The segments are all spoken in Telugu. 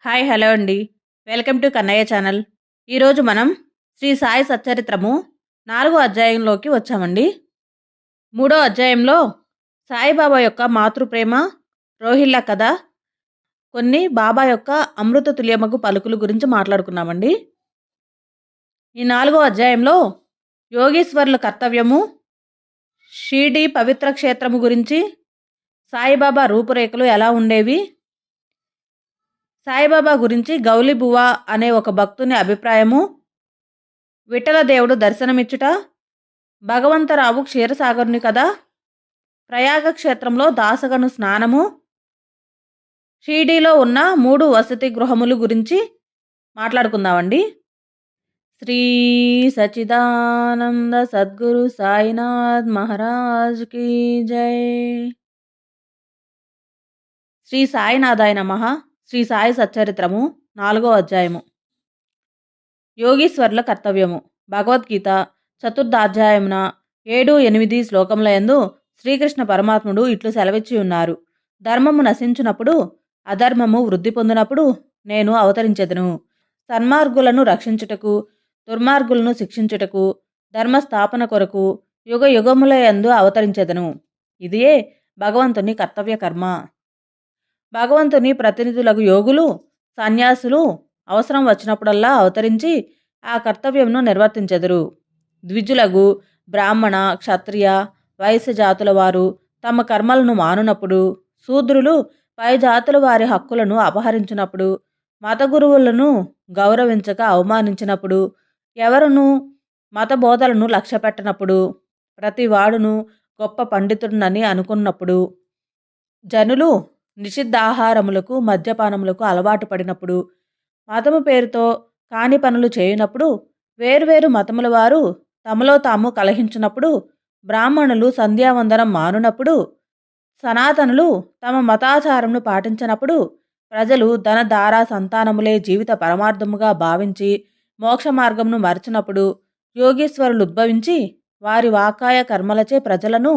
హాయ్ హలో అండి. Welcome to Kannayya channel. ఈరోజు మనం శ్రీ సాయి సచ్చరిత్రము 4 అధ్యాయంలోకి వచ్చామండి. 3 అధ్యాయంలో సాయిబాబా యొక్క మాతృప్రేమ, రోహిళ్ళ కథ, కొన్ని బాబా యొక్క అమృత తుల్యమగు పలుకులు గురించి మాట్లాడుకున్నామండి. ఈ 4 అధ్యాయంలో యోగీశ్వరుల కర్తవ్యము, షిర్డీ పవిత్ర క్షేత్రము గురించి, సాయిబాబా రూపురేఖలు ఎలా ఉండేవి, సాయిబాబా గురించి గౌలిబువ అనే ఒక భక్తుని అభిప్రాయము, విఠలదేవుడు దర్శనమిచ్చుట, భగవంతరావు క్షీరసాగరుని కథ, ప్రయాగ క్షేత్రంలో దాసగను స్నానము, షిర్డీలో ఉన్న 3 వసతి గృహములు గురించి మాట్లాడుకుందామండి. శ్రీ సచిదానంద సద్గురు సాయినాథ్ మహారాజ్ కీ జై. శ్రీ సాయినాథాయ నమః. శ్రీ సాయి సచ్చరిత్రము 4వ అధ్యాయము. యోగీశ్వరుల కర్తవ్యము. భగవద్గీత చతుర్థాధ్యాయమున 7-8 శ్లోకముల యందు శ్రీకృష్ణ పరమాత్ముడు ఇట్లు సెలవిచ్చి ఉన్నారు. ధర్మము నశించునప్పుడు, అధర్మము వృద్ధి పొందినప్పుడు నేను అవతరించెదను. సన్మార్గులను రక్షించుటకు, దుర్మార్గులను శిక్షించుటకు, ధర్మస్థాపన కొరకు యుగ యుగముల యందు అవతరించెదను. ఇదియే భగవంతుని కర్తవ్య కర్మ. భగవంతుని ప్రతినిధులకు యోగులు, సన్యాసులు అవసరం వచ్చినప్పుడల్లా అవతరించి ఆ కర్తవ్యమును నిర్వర్తించెదరు. ద్విజులగు బ్రాహ్మణ, క్షత్రియ, వైశ్య జాతుల వారు తమ కర్మలను మానునప్పుడు, శూద్రులు పై జాతుల వారి హక్కులను అపహరించినప్పుడు, మత గురువులను గౌరవించక అవమానించినప్పుడు, ఎవరును మత బోధలను లక్ష్యపెట్టనప్పుడు, ప్రతి వాడును గొప్ప పండితుడినని అనుకున్నప్పుడు, జనులు నిషిద్ధాహారములకు మద్యపానములకు అలవాటు పడినప్పుడు, మతము పేరుతో కాని పనులు చేయనప్పుడు, వేర్వేరు మతముల వారు తమలో తాము కలహించినప్పుడు, బ్రాహ్మణులు సంధ్యావందనం మానునప్పుడు, సనాతనులు తమ మతాచారమును పాటించినప్పుడు, ప్రజలు ధనధారా సంతానములే జీవిత పరమార్థముగా భావించి మోక్ష మార్గమును మరచినప్పుడు, యోగీశ్వరులు ఉద్భవించి వారి వాకాయ కర్మలచే ప్రజలను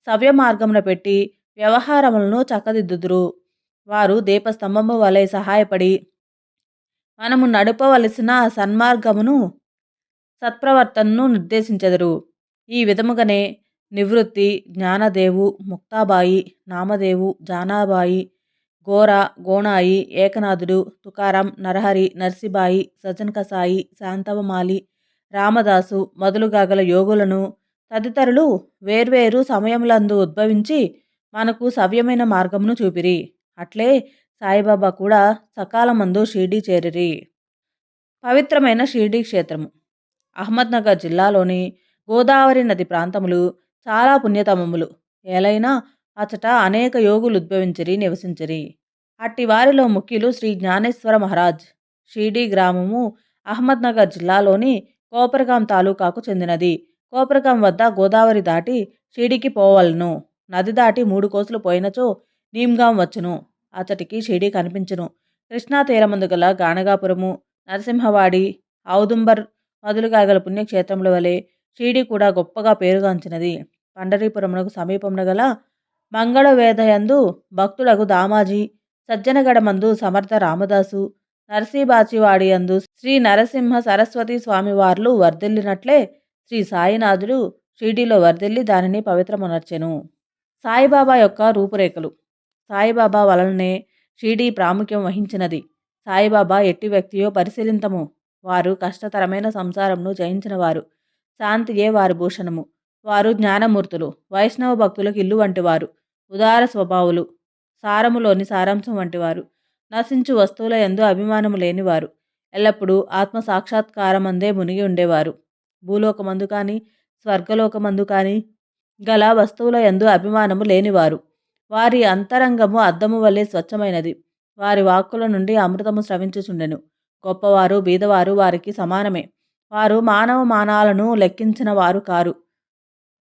సవ్య మార్గమున పెట్టి వ్యవహారములను చక్కదిద్దుదురు. వారు దీపస్తంభము వలె సహాయపడి మనము నడుపవలసిన సన్మార్గమును, సత్ప్రవర్తనను నిర్దేశించెదరు. ఈ విధముగానే నివృత్తి, జ్ఞానదేవు, ముక్తాబాయి, నామదేవు, జానాబాయి, గోర, గోణాయి, ఏకనాథుడు, తుకారాం, నరహరి, నర్సిబాయి, సజన్ కసాయి, శాంతవమాలి, రామదాసు మొదలుగా గల యోగులను తదితరులు వేర్వేరు సమయములందు ఉద్భవించి మనకు సవ్యమైన మార్గమును చూపిరి. అట్లే సాయిబాబా కూడా సకాలమందు షిర్డీ చేరిరి. పవిత్రమైన షిర్డీ క్షేత్రము. అహ్మద్నగర్ జిల్లాలోని గోదావరి నది ప్రాంతములు చాలా పుణ్యతమములు. ఏలైనా అచట అనేక యోగులు ఉద్భవించిరి, నివసించిరి. అట్టి వారిలో ముఖ్యులు శ్రీ జ్ఞానేశ్వర మహారాజ్. షిర్డీ గ్రామము అహ్మద్నగర్ జిల్లాలోని కోపరగాం తాలూకాకు చెందినది. కోపరగాం వద్ద గోదావరి దాటి షిర్డీకి పోవలను. నది దాటి 3 కోసులు పోయినచో నీమ్గాం వచ్చును. అతటికి షిర్డీ కనిపించును. కృష్ణా తీరమందు గల గాణగాపురము, నరసింహవాడి, ఔదుంబర్ మొదలుగా గల పుణ్యక్షేత్రముల వలె షిర్డీ కూడా గొప్పగా పేరుగాంచినది. పండరీపురమునకు సమీపమున గల మంగళవేదయందు భక్తుడగు దామాజీ, సజ్జనగడమందు సమర్థ రామదాసు, నరసీబాచివాడి యందు శ్రీ నరసింహ సరస్వతి స్వామివార్లు వర్ధిల్లినట్లే శ్రీ సాయినాథుడు షిర్డీలో వర్ధిల్లి దానిని పవిత్రమునర్చెను. సాయిబాబా యొక్క రూపురేఖలు. సాయిబాబా వలననే షిర్డీ ప్రాముఖ్యం వహించినది. సాయిబాబా ఎట్టి వ్యక్తియో పరిశీలింతము. వారు కష్టతరమైన సంసారమును జయించినవారు. శాంతియే వారి భూషణము. వారు జ్ఞానమూర్తులు. వైష్ణవ భక్తులకు ఇల్లు వంటివారు. ఉదార స్వభావులు. సారములోని సారాంశం వంటివారు. నశించు వస్తువుల యందు అభిమానము లేనివారు. ఎల్లప్పుడూ ఆత్మ సాక్షాత్కారమందే మునిగి ఉండేవారు. భూలోకమందు కానీ, స్వర్గలోకమందు కానీ గల వస్తువుల యందు అభిమానము లేనివారు. వారి అంతరంగము అద్దము వలె స్వచ్ఛమైనది. వారి వాక్కుల నుండి అమృతము స్రవించుచుండెను. గొప్పవారు, బీదవారు వారికి సమానమే. వారు మానవ మానాలను లెక్కించిన వారు కారు.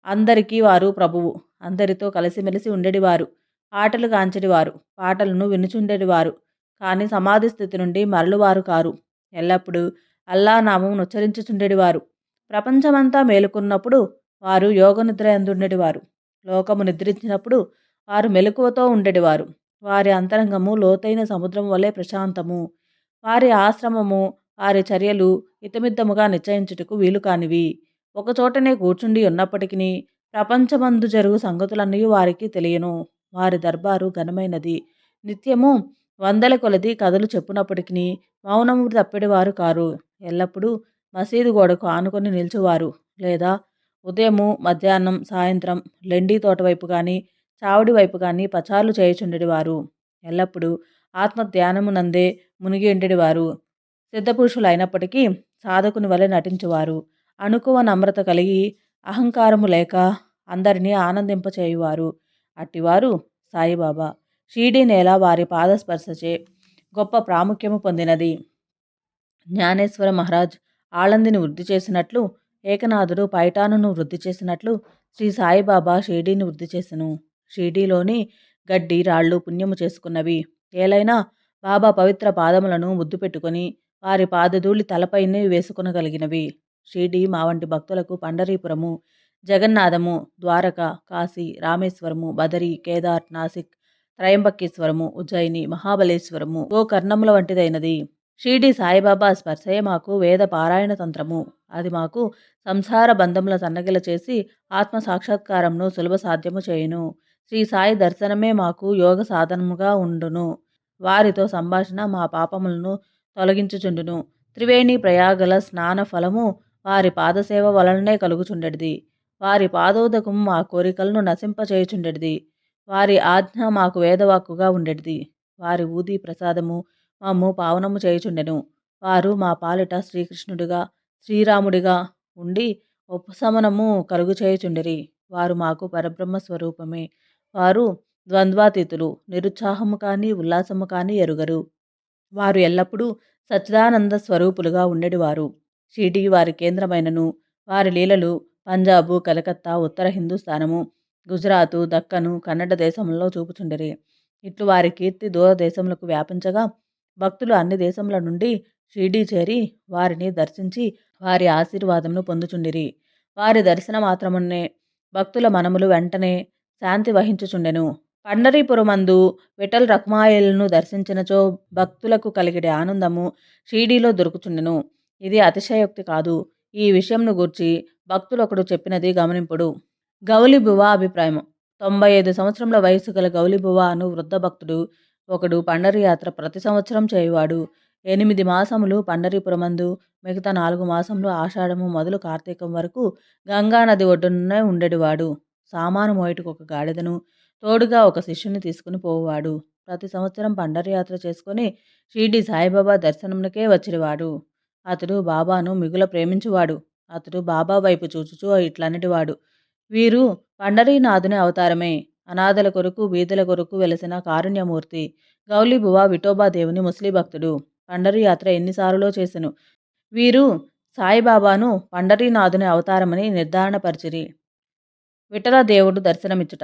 అందరికీ వారు ప్రభువు. అందరితో కలిసిమెలిసి ఉండేటివారు. ఆటలు కాంచెడివారు. పాటలను వినుచుండేటివారు. కానీ సమాధి స్థితి నుండి మరలువారు కారు. ఎల్లప్పుడూ అల్లా నామం ఉచ్చరించుచుండేటివారు. ప్రపంచమంతా మేలుకున్నప్పుడు వారు యోగనిద్ర యందుండేటివారు. లోకము నిద్రించినప్పుడు వారు మెలకువతో ఉండేటివారు. వారి అంతరంగము లోతైన సముద్రం వలె ప్రశాంతము. వారి ఆశ్రమము, వారి చర్యలు ఇతమిద్దముగా నిశ్చయించుటకు వీలు కానివి. ఒకచోటనే కూర్చుండి ఉన్నప్పటికిని ప్రపంచమందు జరుగు సంగతులన్నీ వారికి తెలియను. వారి దర్బారు ఘనమైనది. నిత్యము వందల కొలది కథలు చెప్పునప్పటికిని మౌనము తప్పెడివారు కారు. ఎల్లప్పుడూ మసీదు గోడకు ఆనుకొని నిల్చువారు. లేదా ఉదయము, మధ్యాహ్నం, సాయంత్రం లెండి తోట వైపు గాని, చావడి వైపు గాని పచార్లు చేయుచుండెడివారు. ఎల్లప్పుడూ ఆత్మధ్యానమునందే మునిగి ఉండెడివారు. సిద్ధపురుషులైనప్పటికీ సాధకుని వలె నటించువారు. అణుకువ నమ్రత కలిగి అహంకారము లేక అందరినీ ఆనందింపచేయువారు. అట్టివారు సాయిబాబా. షిరిడీ నేల వారి పాదస్పర్శచే గొప్ప ప్రాముఖ్యము పొందినది. జ్ఞానేశ్వర మహారాజ్ ఆళందిని వృద్ధి చేసినట్లు, ఏకనాథుడు పైఠానును వృద్ధి చేసినట్లు శ్రీ సాయిబాబా షిరిడీని వృద్ధి చేసెను. షిరిడీలోని గడ్డి రాళ్ళు పుణ్యము చేసుకున్నవి. ఏలైనా బాబా పవిత్ర పాదములను ముద్దు పెట్టుకొని వారి పాదధూళి తలపైనే వేసుకొనగలిగినవి. షిరిడీ మా వంటి భక్తులకు పండరీపురము, జగన్నాథము, ద్వారక, కాశీ, రామేశ్వరము, బదరి, కేదార్, నాసిక్, త్రయంబకేశ్వరము, ఉజ్జయిని, మహాబలేశ్వరము, గోకర్ణముల వంటిదైనది. షిరిడీ సాయిబాబా స్పర్శే మాకు వేద పారాయణ తంత్రము. అది మాకు సంసార బంధముల సన్నగిల చేసి ఆత్మ సాక్షాత్కారమును సులభ సాధ్యము చేయును. శ్రీ సాయి దర్శనమే మాకు యోగ సాధనముగా ఉండును. వారితో సంభాషణ మా పాపములను తొలగించుచుండును. త్రివేణి ప్రయాగల స్నాన ఫలము వారి పాదసేవ వలననే కలుగుచుండెడిది. వారి పాదోదకము మా కోరికలను నశింపచేయుచుండెడిది. వారి ఆజ్ఞ మాకు వేదవాక్కుగా ఉండెడిది. వారి ఊది ప్రసాదము మమ్ము పావనము చేయుచుండెను. వారు మా పాలిట శ్రీకృష్ణుడిగా, శ్రీరాముడిగా ఉండి ఉపశమనము కలుగు చేయుచుండిరి. వారు మాకు పరబ్రహ్మ స్వరూపమే. వారు ద్వంద్వాతీతులు. నిరుత్సాహము కానీ ఉల్లాసము కానీ ఎరుగరు. వారు ఎల్లప్పుడూ సచ్చిదానంద స్వరూపులుగా ఉండేవారు. షిరిడీ వారి కేంద్రమైనను వారి లీలలు పంజాబు, కలకత్తా, ఉత్తర హిందూస్థానము, గుజరాతు, దక్కను, కన్నడ దేశములలో చూపుచుండిరి. ఇట్లు వారి కీర్తి దూర దేశములకు వ్యాపించగా భక్తులు అన్ని దేశముల నుండి షిరిడీ చేరి వారిని దర్శించి వారి ఆశీర్వాదమును పొందుచుండిరి. వారి దర్శన మాత్రమునే భక్తుల మనములు వెంటనే శాంతి వహించుచుండెను. పండరీపురమందు విఠల్ రఖ్మాయిలను దర్శించినచో భక్తులకు కలిగిడే ఆనందము షిరిడీలో దొరుకుచుండెను. ఇది అతిశయోక్తి కాదు. ఈ విషయంను గూర్చి భక్తులొకడు చెప్పినది గమనింపుడు. గౌలిబువ అభిప్రాయం. 95 సంవత్సరముల వయసు గల గౌలిబువ అను వృద్ధ భక్తుడు ఒకడు పండరీ యాత్ర ప్రతి సంవత్సరం చేయువాడు. 8 మాసములు పండరీపురమందు, మిగతా 4 మాసములు ఆషాఢము మొదలు కార్తీకం వరకు గంగానది ఒడ్డునే ఉండేవాడు. సామాను మోయుటకు ఒక గాడిదను, తోడుగా ఒక శిష్యుని తీసుకుని పోవువాడు. ప్రతి సంవత్సరం పండరీ యాత్ర చేసుకుని షిరిడీ సాయిబాబా దర్శనమునకే వచ్చినవాడు. అతడు బాబాను మిగుల ప్రేమించువాడు. అతడు బాబా వైపు చూచుచూ ఇట్లనడివాడు: వీరు పండరీనాథుని అవతారమే. అనాథల కొరకు, బీదల కొరకు వెలసిన కారుణ్యమూర్తి. గౌలిబువ విఠోబా దేవుని ముస్లి భక్తుడు. పండరీ యాత్ర ఎన్నిసార్లో చేసెను. వీరు సాయిబాబాను పండరీనాథుని అవతారమని నిర్ధారణపరిచిరి. విఠల దేవుడు దర్శనమిచ్చుట.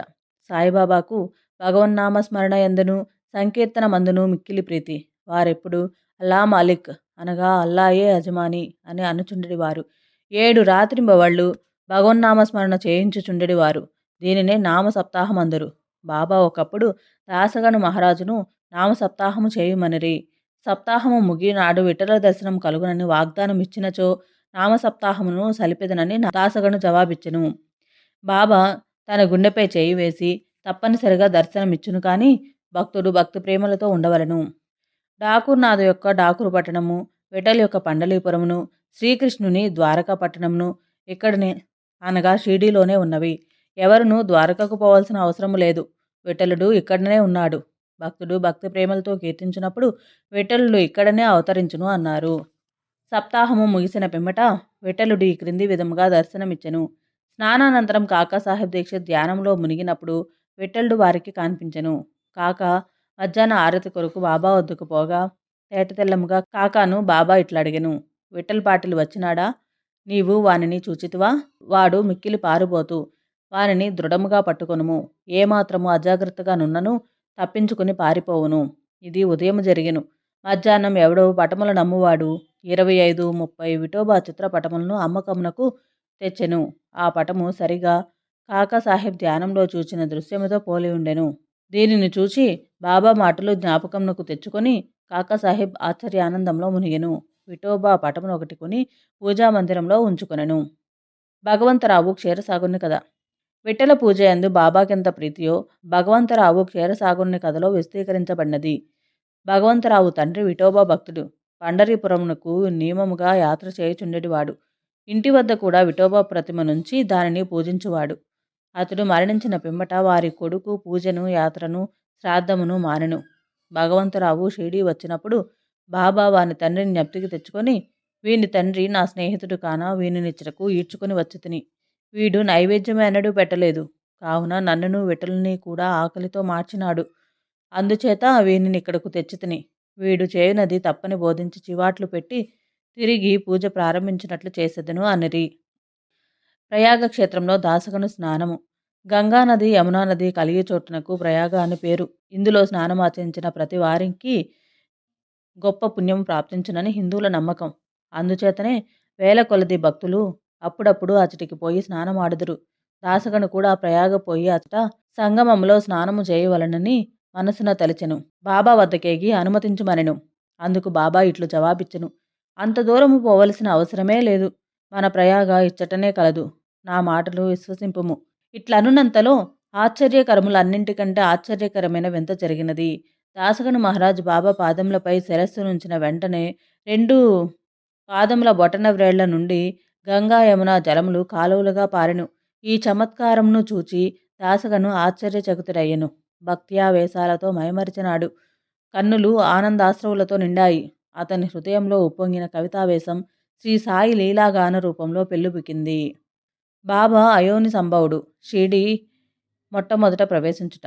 సాయిబాబాకు భగవన్నామ స్మరణ యందును సంకీర్తన మందును మిక్కిలి ప్రీతి. వారెప్పుడు అల్లా మాలిక్ అనగా అల్లాయే యజమాని అని అనుచుండెడివారు. 7 రాత్రింబవళ్ళు భగవన్నామస్మరణ చేయించుచుండెడివారు. దీనినే నామ సప్తాహం అందరు. బాబా ఒకప్పుడు దాసగను మహారాజును నామ సప్తాహము చేయుమనిరి. సప్తాహము ముగినాడు విఠల దర్శనం కలుగునని వాగ్దానం ఇచ్చినచో నామ సప్తాహమును సలిపెదనని దాసగను జవాబిచ్చెను. బాబా తన గుండెపై చేయి వేసి తప్పనిసరిగా దర్శనమిచ్చును కానీ భక్తుడు భక్తి ప్రేమలతో ఉండవలను. ఠాకూర్నాథ్ యొక్క ఠాకూరు పట్టణము, విఠల్ యొక్క పండలీపురమును, శ్రీకృష్ణుని ద్వారకా పట్టణమును ఇక్కడనే అనగా షిరిడీలోనే ఉన్నవి. ఎవరునూ ద్వారకకు పోవాల్సిన అవసరము లేదు. విఠలుడు ఇక్కడనే ఉన్నాడు. భక్తుడు భక్తి ప్రేమలతో కీర్తించినప్పుడు విఠలుడు ఇక్కడనే అవతరించును అన్నారు. సప్తాహము ముగిసిన పిమ్మట విఠలుడు ఈ క్రింది విధముగా దర్శనమిచ్చెను. స్నానానంతరం కాకాసాహెబ్ దీక్షిత్ ధ్యానంలో మునిగినప్పుడు విఠలుడు వారికి కనిపించెను. కాకా మధ్యాహ్న ఆరతి కొరకు బాబా వద్దకు పోగా తేటతెల్లముగా కాకాను బాబా ఇట్లడిగెను: విఠల్ పాటిల్ వచ్చినాడా? నీవు వానిని చూచితివా? వాడు మిక్కిలి పారుబోతు. వానిని దృఢముగా పట్టుకొనుము. ఏమాత్రము అజాగ్రత్తగా నున్నను తప్పించుకుని పారిపోవును. ఇది ఉదయము జరిగెను. మధ్యాహ్నం ఎవడో పటముల నమ్మువాడు 25, 30 విఠోబా చిత్రపటములను అమ్మకమునకు తెచ్చెను. ఆ పటము సరిగా కాకాసాహెబ్ ధ్యానంలో చూచిన దృశ్యముతో పోలి ఉండెను. దీనిని చూచి బాబా మాటలు జ్ఞాపకమునకు తెచ్చుకొని కాకాసాహెబ్ ఆశ్చర్యానందంలో మునిగెను. విఠోబా పటమును ఒకటి కొని పూజామందిరంలో ఉంచుకొనెను. భగవంతరావు క్షీరసాగరుని కథ. విఠ్ఠల పూజయందు బాబాకెంత ప్రీతియో భగవంతరావు క్షీరసాగరుని కథలో విశదీకరించబడినది. భగవంతరావు తండ్రి విఠోబా భక్తుడు. పండరీపురమునకు నియమముగా యాత్ర చేయుచుండెడివాడు. ఇంటి వద్ద కూడా విఠోబా ప్రతిమ నుంచి దానిని పూజించువాడు. అతడు మరణించిన పిమ్మట వారి కొడుకు పూజను, యాత్రను, శ్రాద్ధమును మానెను. భగవంతరావు షిరిడీ వచ్చినప్పుడు బాబా వాని తండ్రిని జ్ఞప్తికి తెచ్చుకొని, వీని తండ్రి నా స్నేహితుడు కాన వీనినిచ్చటకు ఈడ్చుకొని వచ్చితిని. వీడు నైవేద్యమెన్నడూ పెట్టలేదు. కావున నన్నును విఠలుని కూడా ఆకలితో మార్చినాడు. అందుచేత వీనినిక్కడకు తెచ్చితిని. వీడు చేయునది తప్పని బోధించి చివాట్లు పెట్టి తిరిగి పూజ ప్రారంభించినట్లు చేసెదను అనిరి. ప్రయాగ క్షేత్రంలో దాసగను స్నానము. గంగానది, యమునా నది కలిగే చోటునకు ప్రయాగ అని పేరు. ఇందులో స్నానమాచరించిన ప్రతి వారికి గొప్ప పుణ్యం ప్రాప్తించునని హిందువుల నమ్మకం. అందుచేతనే వేల కొలది భక్తులు అప్పుడప్పుడు అచటికి పోయి స్నానమాడుదురు. దాసగను కూడా ప్రయాగ పోయి అచట సంగమంలో స్నానము చేయవలనని మనసున తలిచెను. బాబా వద్దకేగి అనుమతించుమనెను. అందుకు బాబా ఇట్లు జవాబిచ్చెను. అంత దూరము పోవలసిన అవసరమే లేదు. మన ప్రయాగ ఇచ్చటనే కలదు. నా మాటలు విశ్వసింపుము. ఇట్లనున్నంతలో ఆశ్చర్యకరములన్నింటికంటే ఆశ్చర్యకరమైన వింత జరిగినది. దాసగను మహారాజు బాబా పాదములపై శిరస్సు నుంచిన వెంటనే 2 పాదముల బొటన వ్రేళ్ల నుండి గంగా, యమున జలములు కాలువలుగా పారెను. ఈ చమత్కారమును చూచి దాసగను ఆశ్చర్యచకితుడయ్యెను. భక్త్యావేశాలతో మైమరిచినాడు. కన్నులు ఆనందాశ్రువులతో నిండాయి. అతని హృదయంలో ఉప్పొంగిన కవితావేశం శ్రీ సాయి లీలాగాన రూపంలో పెల్లుబికింది. బాబా అయోని సంభవుడు. షిరిడీ మొట్టమొదట ప్రవేశించుట.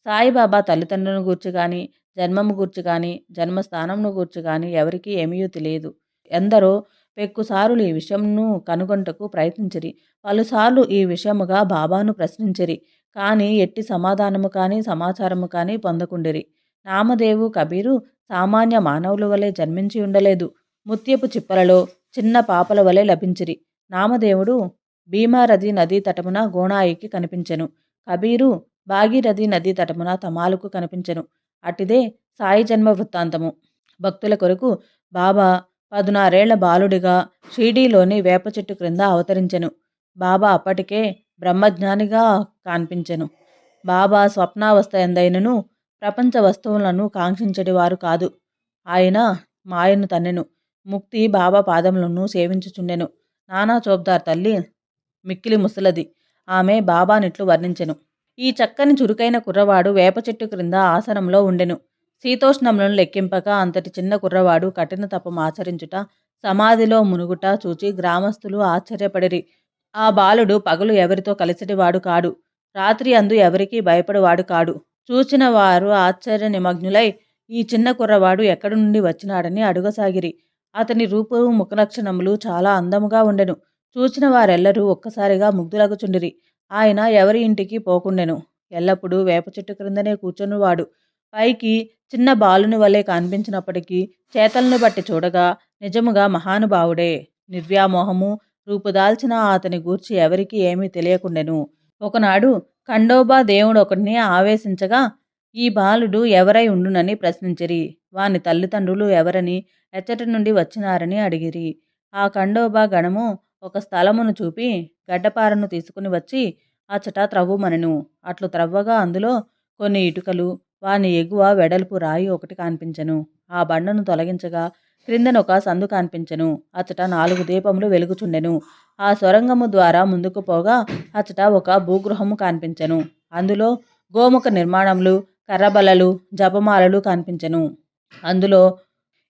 సాయిబాబా తల్లిదండ్రులను గూర్చి గాని, జన్మము గూర్చి గాని, జన్మస్థానమును గూర్చి గాని ఎవరికీ ఏమీయూ తెలియదు. ఎందరో పెక్కుసారులు ఈ విషయమును కనుగొంటకు ప్రయత్నించిరి. పలుసార్లు ఈ విషయముగా బాబాను ప్రశ్నించిరి. కానీ ఎట్టి సమాధానము కానీ, సమాచారము కానీ పొందకుండిరి. నామదేవు, కబీరు సామాన్య మానవుల వలె జన్మించి ఉండలేదు. ముత్యపు చిప్పలలో చిన్న పాపల వలె లభించిరి. నామదేవుడు భీమారథి నదీ తటమున గోణాయికి కనిపించెను. కబీరు భాగీరథి నదీ తటమున తమాలకు కనిపించెను. అటిదే సాయి జన్మ వృత్తాంతము. భక్తుల కొరకు బాబా 16 బాలుడిగా షిరిడీలోని వేప చెట్టు క్రింద అవతరించెను. బాబా అప్పటికే బ్రహ్మజ్ఞానిగా కాన్పించెను. బాబా స్వప్నావస్థ ఎందైనను ప్రపంచ వస్తువులను కాంక్షించడివారు కాదు. ఆయన మాయను తన్నెను. ముక్తి బాబా పాదములను సేవించుచుండెను. నానా చోప్దార్ తల్లి మిక్కిలి ముసలది. ఆమె బాబానిట్లు వర్ణించెను. ఈ చక్కని చురుకైన కుర్రవాడు వేప చెట్టు క్రింద ఆసనంలో ఉండెను. శీతోష్ణములను లెక్కింపక అంతటి చిన్న కుర్రవాడు కఠిన తపం ఆచరించుట, సమాధిలో మునుగుట చూచి గ్రామస్తులు ఆశ్చర్యపడిరి. ఆ బాలుడు పగలు ఎవరితో కలిసిడివాడు కాడు. రాత్రి అందు ఎవరికీ భయపడువాడు కాడు. చూచిన వారు ఆశ్చర్య నిమగ్నులై ఈ చిన్న కుర్రవాడు ఎక్కడి నుండి వచ్చినాడని అడుగసాగిరి. అతని రూపు, ముఖలక్షణములు చాలా అందముగా ఉండెను. చూచిన వారెల్లరూ ఒక్కసారిగా ముగ్ధులగుచుండిరి. ఆయన ఎవరి ఇంటికి పోకుండెను. ఎల్లప్పుడూ వేప చెట్టు క్రిందనే కూర్చొనివాడు. పైకి చిన్న బాలుని వలె కనిపించినప్పటికీ చేతలను బట్టి చూడగా నిజముగా మహానుభావుడే. నిర్వ్యామోహము రూపుదాల్చిన అతని గూర్చి ఎవరికీ ఏమీ తెలియకుండెను. ఒకనాడు ఖండోబా దేవుడొకడిని ఆవేశించగా ఈ బాలుడు ఎవరై ఉండునని ప్రశ్నించిరి. వాని తల్లిదండ్రులు ఎవరని, ఎచ్చటి నుండి వచ్చినారని అడిగిరి. ఆ ఖండోబా గణము ఒక స్థలమును చూపి గడ్డపారను తీసుకుని వచ్చి అచట త్రవ్వుమనెను. అట్లు త్రవ్వగా అందులో కొన్ని ఇటుకలు, వాని ఎగువ వెడల్పు రాయి ఒకటి కనిపించెను. ఆ బండను తొలగించగా క్రిందనొక సందు కనిపించెను. అచట 4 దీపములు వెలుగుచుండెను. ఆ సొరంగము ద్వారా ముందుకు పోగా అచట ఒక భూగృహము కనిపించెను. అందులో గోముఖ నిర్మాణములు, కర్రబల్లలు, జపమాలలు కనిపించెను. అందులో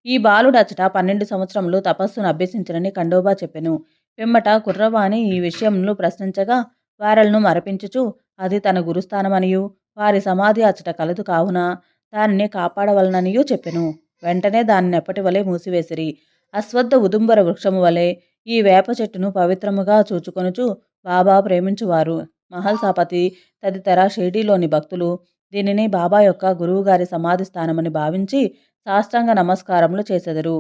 ఈ బాలుడు అచట 12 సంవత్సరములు తపస్సును అభ్యసించనని ఖండోబా చెప్పెను. పిమ్మట కుర్రవాణి ఈ విషయములు ప్రశ్నించగా వారలను మరపించుచు అది తన గురుస్థానమనియు వారి సమాధి అచట కలదు కావున దానిని కాపాడవలననియూ చెప్పెను. వెంటనే దానిని ఎప్పటి వలె మూసివేసిరి. అశ్వత్థ ఉదుంబర వృక్షము వలె ఈ వేప చెట్టును పవిత్రముగా చూచుకొనుచు బాబా ప్రేమించువారు. మహల్సాపతి తదితర షిరిడీలోని భక్తులు దీనిని బాబా యొక్క గురువుగారి సమాధి స్థానమని భావించి సాష్టాంగ నమస్కారములు చేసెదరు.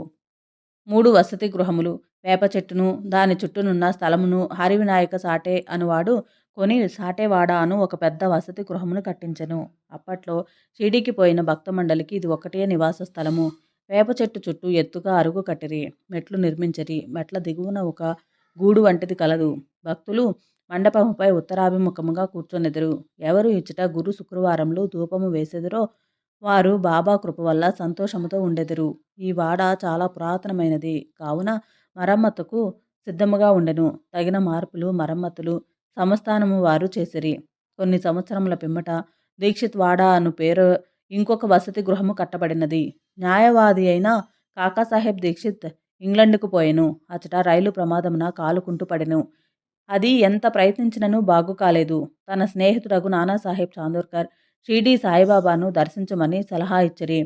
3 వసతి గృహములు, వేప చెట్టును, దాని చుట్టూనున్న స్థలమును హరివినాయక సాటే అనువాడు కొని సాటేవాడ అను ఒక పెద్ద వసతి గృహమును కట్టించెను. అప్పట్లో షిరిడీకి పోయిన భక్తమండలికి ఇది ఒక్కటే నివాస స్థలము. వేప చెట్టు చుట్టూ ఎత్తుగా అరుగు కట్టిరి. మెట్లు నిర్మించిరి. మెట్ల దిగువన ఒక గూడు వంటిది కలదు. భక్తులు మండపముపై ఉత్తరాభిముఖముగా కూర్చొనెదరు. ఎవరు ఇచ్చట గురు శుక్రవారములు ధూపము వేసెదరో వారు బాబా కృప వల్ల సంతోషముతో ఉండెదరు. ఈ వాడ చాలా పురాతనమైనది కావున మరమ్మతుకు సిద్ధముగా ఉండెను. తగిన మార్పులు, మరమ్మతులు సంస్థానము వారు చేసిరి. కొన్ని సంవత్సరముల పిమ్మట దీక్షిత్ వాడ అను పేరు ఇంకొక వసతి గృహము కట్టబడినది. న్యాయవాది అయిన కాకాసాహెబ్ దీక్షిత్ ఇంగ్లండుకు పోయెను. అచట రైలు ప్రమాదమున కాలు కుంటుపడెను. అది ఎంత ప్రయత్నించినను బాగు కాలేదు. తన స్నేహితుడగు నానాసాహెబ్ చాందోర్కర్ షిరిడీ సాయిబాబాను దర్శించమని సలహా ఇచ్చిరి.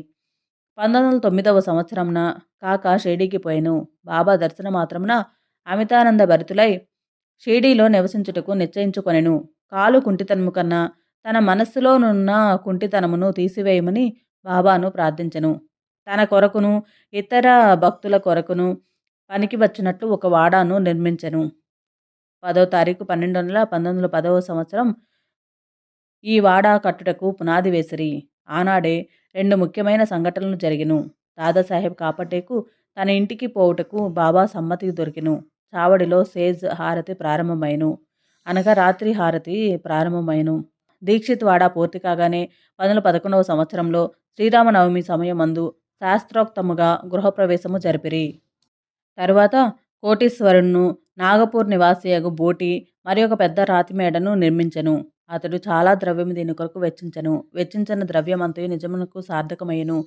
1909వ సంవత్సరమున కాక షిరిడీకి పోయెను. బాబా దర్శన మాత్రమున అమితానంద భరితులై షిరిడీలో నివసించుటకు నిశ్చయించుకొనెను. కాలు కుంటితనము కన్నా తన మనస్సులోనున్న కుంటితనమును తీసివేయమని బాబాను ప్రార్థించెను. తన కొరకును ఇతర భక్తుల కొరకును పనికి వచ్చినట్లు ఒక వాడాను నిర్మించెను. 10వ తారీఖు 12 నెల 1910వ సంవత్సరం ఈ వాడ కట్టుటకు పునాది వేసిరి. ఆనాడే 2 ముఖ్యమైన సంఘటనలు జరిగెను. దాదాసాహెబ్ కాపటేకు తన ఇంటికి పోవుటకు బాబా సమ్మతి దొరికెను. చావడిలో సేజ్ హారతి ప్రారంభమైను. అనగా రాత్రి హారతి ప్రారంభమైను. దీక్షిత్ వాడ పూర్తి కాగానే 1911వ సంవత్సరంలో శ్రీరామనవమి సమయమందు శాస్త్రోక్తముగా గృహప్రవేశము జరిపిరి. తరువాత కోటీశ్వరుడును నాగపూర్ నివాసియగు బోటి మరి ఒక పెద్ద రాతిమేడను నిర్మించెను. అతడు చాలా ద్రవ్యము దీని కొరకు వెచ్చించెను. వెచ్చించిన ద్రవ్యమంతయు నిజమునకు సార్థకమయ్యెను.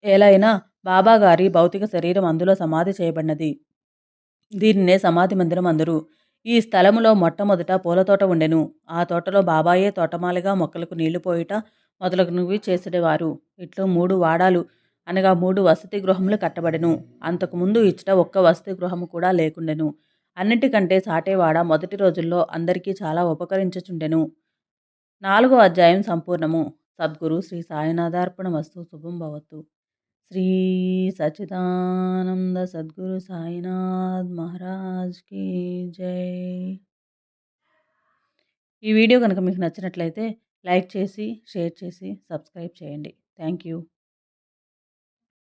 ఏలైనా బాబాగారి భౌతిక శరీరం అందులో సమాధి చేయబడినది. దీనినే సమాధి మందిరం అందురు. ఈ స్థలములో మొట్టమొదట పూలతోట ఉండెను. ఆ తోటలో బాబాయే తోటమాలిగా మొక్కలకు నీళ్లు పోయుట మొదలగునవి చేసేవారు. ఇట్లు 3 వాడాలు అనగా 3 వసతి గృహములు కట్టబడెను. అంతకుముందు ఇచ్చట ఒక్క వసతి గృహము కూడా లేకుండెను. అన్నిటికంటే సాటేవాడ మొదటి రోజుల్లో అందరికీ చాలా ఉపకరించుచుండెను. 4వ అధ్యాయం సంపూర్ణము. సద్గురు శ్రీ సాయినాథార్పణమస్తు. శుభం భవతు. శ్రీ సచ్చిదానంద సద్గురు సాయినాథ్ మహారాజ్ కీ జై. ఈ వీడియో కనుక మీకు నచ్చినట్లయితే లైక్ చేసి, షేర్ చేసి, సబ్స్క్రైబ్ చేయండి. Thank you.